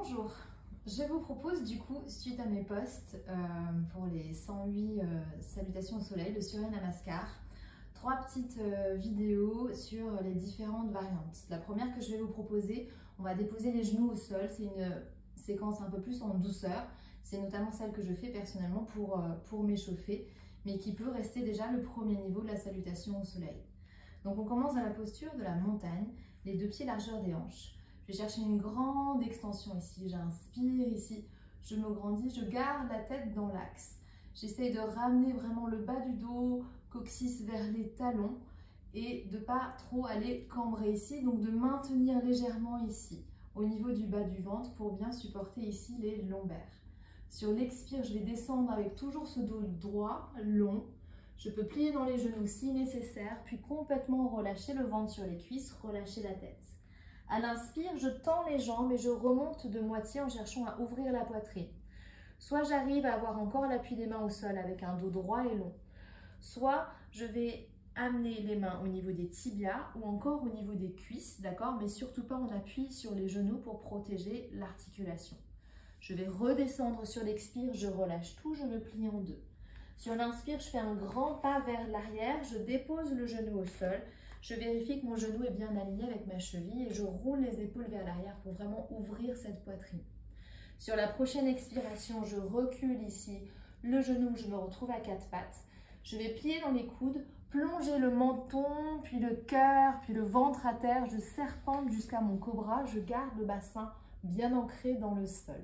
Bonjour, je vous propose du coup, suite à mes posts pour les 108 salutations au soleil, le Surya Namaskar, 3 petites vidéos sur les différentes variantes. La première que je vais vous proposer, on va déposer les genoux au sol, c'est une séquence un peu plus en douceur, c'est notamment celle que je fais personnellement pour m'échauffer, mais qui peut rester déjà le premier niveau de la salutation au soleil. Donc on commence dans la posture de la montagne, les 2 pieds largeur des hanches. Je vais chercher une grande extension ici, j'inspire ici, je me grandis, je garde la tête dans l'axe. J'essaye de ramener vraiment le bas du dos, coccyx vers les talons et de ne pas trop aller cambrer ici, donc de maintenir légèrement ici, au niveau du bas du ventre pour bien supporter ici les lombaires. Sur l'expire, je vais descendre avec toujours ce dos droit, long. Je peux plier dans les genoux si nécessaire, puis complètement relâcher le ventre sur les cuisses, relâcher la tête. À l'inspire, je tends les jambes et je remonte de moitié en cherchant à ouvrir la poitrine. Soit j'arrive à avoir encore l'appui des mains au sol avec un dos droit et long, soit je vais amener les mains au niveau des tibias ou encore au niveau des cuisses, d'accord, mais surtout pas en appui sur les genoux pour protéger l'articulation. Je vais redescendre sur l'expire, je relâche tout, je me plie en deux. Sur l'inspire, je fais un grand pas vers l'arrière, je dépose le genou au sol, je vérifie que mon genou est bien aligné avec ma cheville et je roule les épaules vers l'arrière pour vraiment ouvrir cette poitrine. Sur la prochaine expiration, je recule ici le genou, je me retrouve à 4 pattes. Je vais plier dans les coudes, plonger le menton, puis le cœur, puis le ventre à terre. Je serpente jusqu'à mon cobra, je garde le bassin bien ancré dans le sol.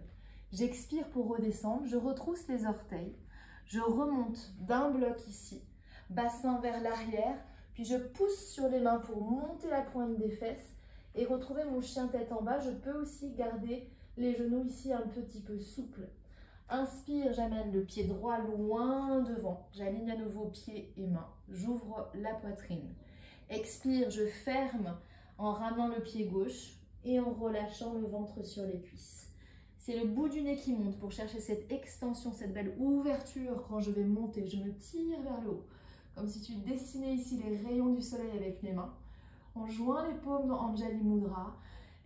J'expire pour redescendre, je retrousse les orteils. Je remonte d'un bloc ici, bassin vers l'arrière, puis je pousse sur les mains pour monter la pointe des fesses et retrouver mon chien tête en bas. Je peux aussi garder les genoux ici un petit peu souples. Inspire, j'amène le pied droit loin devant. J'aligne à nouveau pieds et mains. J'ouvre la poitrine. Expire, je ferme en ramenant le pied gauche et en relâchant le ventre sur les cuisses. C'est le bout du nez qui monte pour chercher cette extension, cette belle ouverture. Quand je vais monter, je me tire vers le haut. Comme si tu dessinais ici les rayons du soleil avec les mains. On joint les paumes dans Anjali Mudra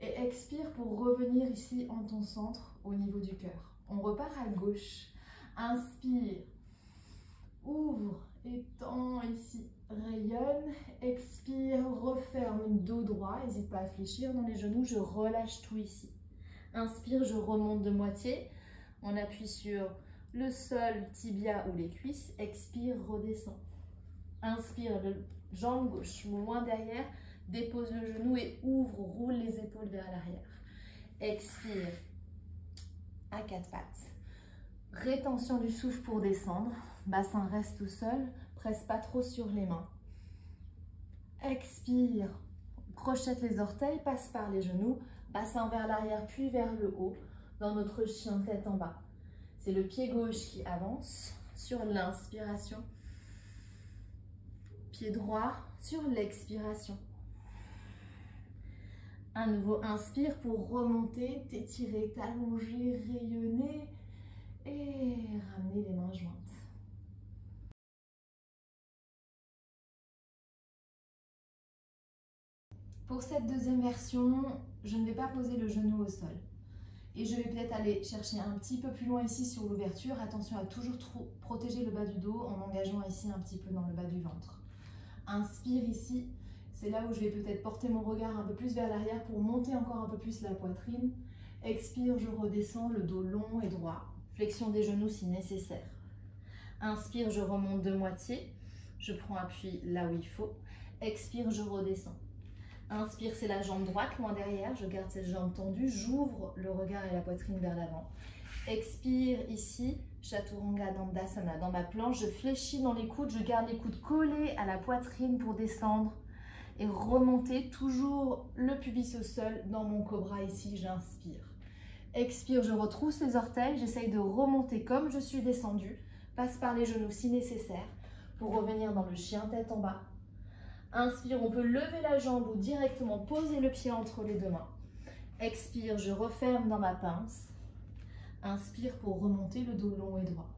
et expire pour revenir ici en ton centre au niveau du cœur. On repart à gauche. Inspire, ouvre, étends ici, rayonne. Expire, referme, dos droit. N'hésite pas à fléchir dans les genoux, je relâche tout ici. Inspire, je remonte de moitié. On appuie sur le sol, tibia ou les cuisses. Expire, redescend. Inspire, jambe gauche loin derrière, dépose le genou et ouvre, roule les épaules vers l'arrière. Expire, à 4 pattes. Rétention du souffle pour descendre. Bassin reste au sol, presse pas trop sur les mains. Expire, crochette les orteils, passe par les genoux, bassin vers l'arrière puis vers le haut, dans notre chien tête en bas. C'est le pied gauche qui avance sur l'inspiration. Pied droit sur l'expiration. À nouveau, inspire pour remonter, t'étirer, t'allonger, rayonner et ramener les mains jointes. Pour cette deuxième version, je ne vais pas poser le genou au sol. Et je vais peut-être aller chercher un petit peu plus loin ici sur l'ouverture. Attention à toujours protéger le bas du dos en engageant ici un petit peu dans le bas du ventre. Inspire ici, c'est là où je vais peut-être porter mon regard un peu plus vers l'arrière pour monter encore un peu plus la poitrine. Expire, je redescends, le dos long et droit. Flexion des genoux si nécessaire. Inspire, je remonte de moitié. Je prends appui là où il faut. Expire, je redescends. Inspire, c'est la jambe droite loin derrière. Je garde cette jambe tendue. J'ouvre le regard et la poitrine vers l'avant. Expire ici, Chaturanga Dandasana. Dans ma planche, je fléchis dans les coudes, je garde les coudes collés à la poitrine pour descendre et remonter. Toujours le pubis au sol dans mon cobra ici, j'inspire. Expire, je retrousse les orteils, j'essaye de remonter comme je suis descendue. Passe par les genoux si nécessaire pour revenir dans le chien tête en bas. Inspire, on peut lever la jambe ou directement poser le pied entre les deux mains. Expire, je referme dans ma pince. Inspire pour remonter le dos long et droit.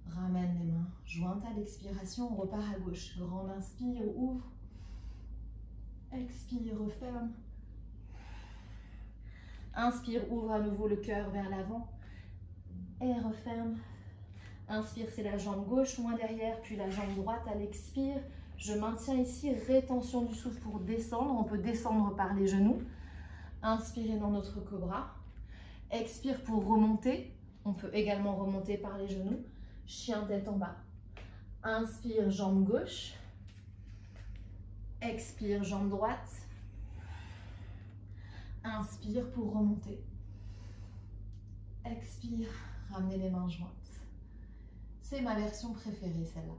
Ramène les mains jointes à l'expiration, on repart à gauche. Grande inspire, ouvre. Expire, referme. Inspire, ouvre à nouveau le cœur vers l'avant. Et referme. Inspire, c'est la jambe gauche loin derrière, puis la jambe droite à l'expire. Je maintiens ici, rétention du souffle pour descendre. On peut descendre par les genoux. Inspirez dans notre cobra. Expire pour remonter. On peut également remonter par les genoux. Chien tête en bas. Inspire, jambe gauche. Expire, jambe droite. Inspire pour remonter. Expire, ramenez les mains jointes. C'est ma version préférée, celle-là.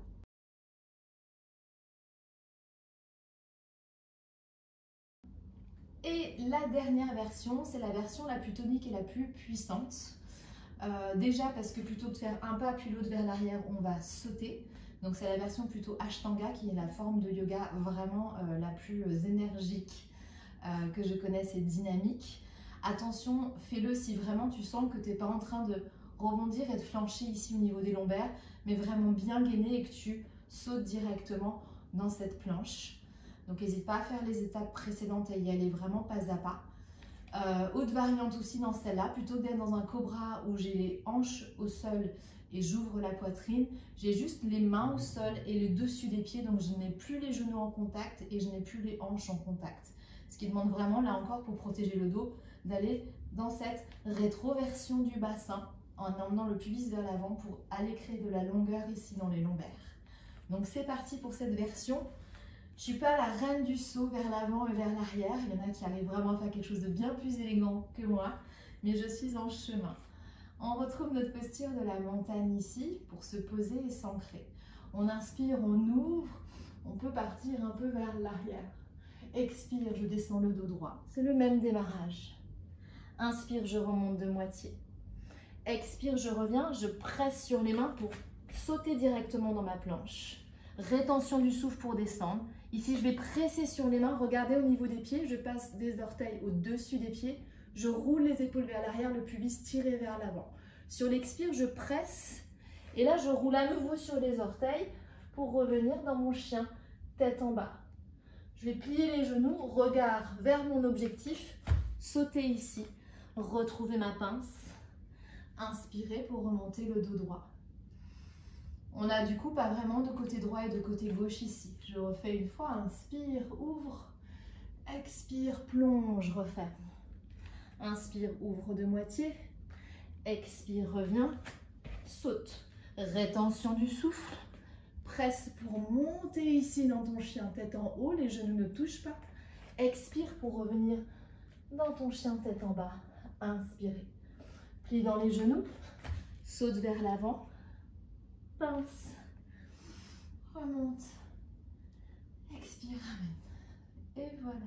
Et la dernière version, c'est la version la plus tonique et la plus puissante. Déjà parce que plutôt que de faire un pas puis l'autre vers l'arrière, on va sauter. Donc c'est la version plutôt Ashtanga qui est la forme de yoga vraiment la plus énergique que je connaisse et dynamique. Attention, fais-le si vraiment tu sens que tu n'es pas en train de rebondir et de flancher ici au niveau des lombaires, mais vraiment bien gainé et que tu sautes directement dans cette planche. Donc n'hésite pas à faire les étapes précédentes et y aller vraiment pas à pas. Autre variante aussi dans celle-là, plutôt que d'être dans un cobra où j'ai les hanches au sol et j'ouvre la poitrine, j'ai juste les mains au sol et le dessus des pieds, donc je n'ai plus les genoux en contact et je n'ai plus les hanches en contact. Ce qui demande vraiment, là encore, pour protéger le dos, d'aller dans cette rétroversion du bassin en emmenant le pubis vers l'avant pour aller créer de la longueur ici dans les lombaires. Donc c'est parti pour cette version. Je ne suis pas la reine du saut vers l'avant et vers l'arrière. Il y en a qui arrivent vraiment à faire quelque chose de bien plus élégant que moi, mais je suis en chemin. On retrouve notre posture de la montagne ici pour se poser et s'ancrer. On inspire, on ouvre, on peut partir un peu vers l'arrière. Expire, je descends le dos droit. C'est le même démarrage. Inspire, je remonte de moitié. Expire, je reviens, je presse sur les mains pour sauter directement dans ma planche. Rétention du souffle pour descendre. Ici, je vais presser sur les mains. Regardez au niveau des pieds, je passe des orteils au-dessus des pieds. Je roule les épaules vers l'arrière, le pubis tiré vers l'avant. Sur l'expire, je presse. Et là, je roule à nouveau sur les orteils pour revenir dans mon chien, tête en bas. Je vais plier les genoux, regard vers mon objectif, sauter ici, retrouver ma pince. Inspirez pour remonter le dos droit. On n'a du coup pas vraiment de côté droit et de côté gauche ici. Je refais une fois, inspire, ouvre, expire, plonge, referme. Inspire, ouvre de moitié, expire, reviens, saute. Rétention du souffle, presse pour monter ici dans ton chien, tête en haut, les genoux ne touchent pas. Expire pour revenir dans ton chien, tête en bas. Inspirez. Plie dans les genoux, saute vers l'avant, pince, remonte, expire, ramène. Et voilà.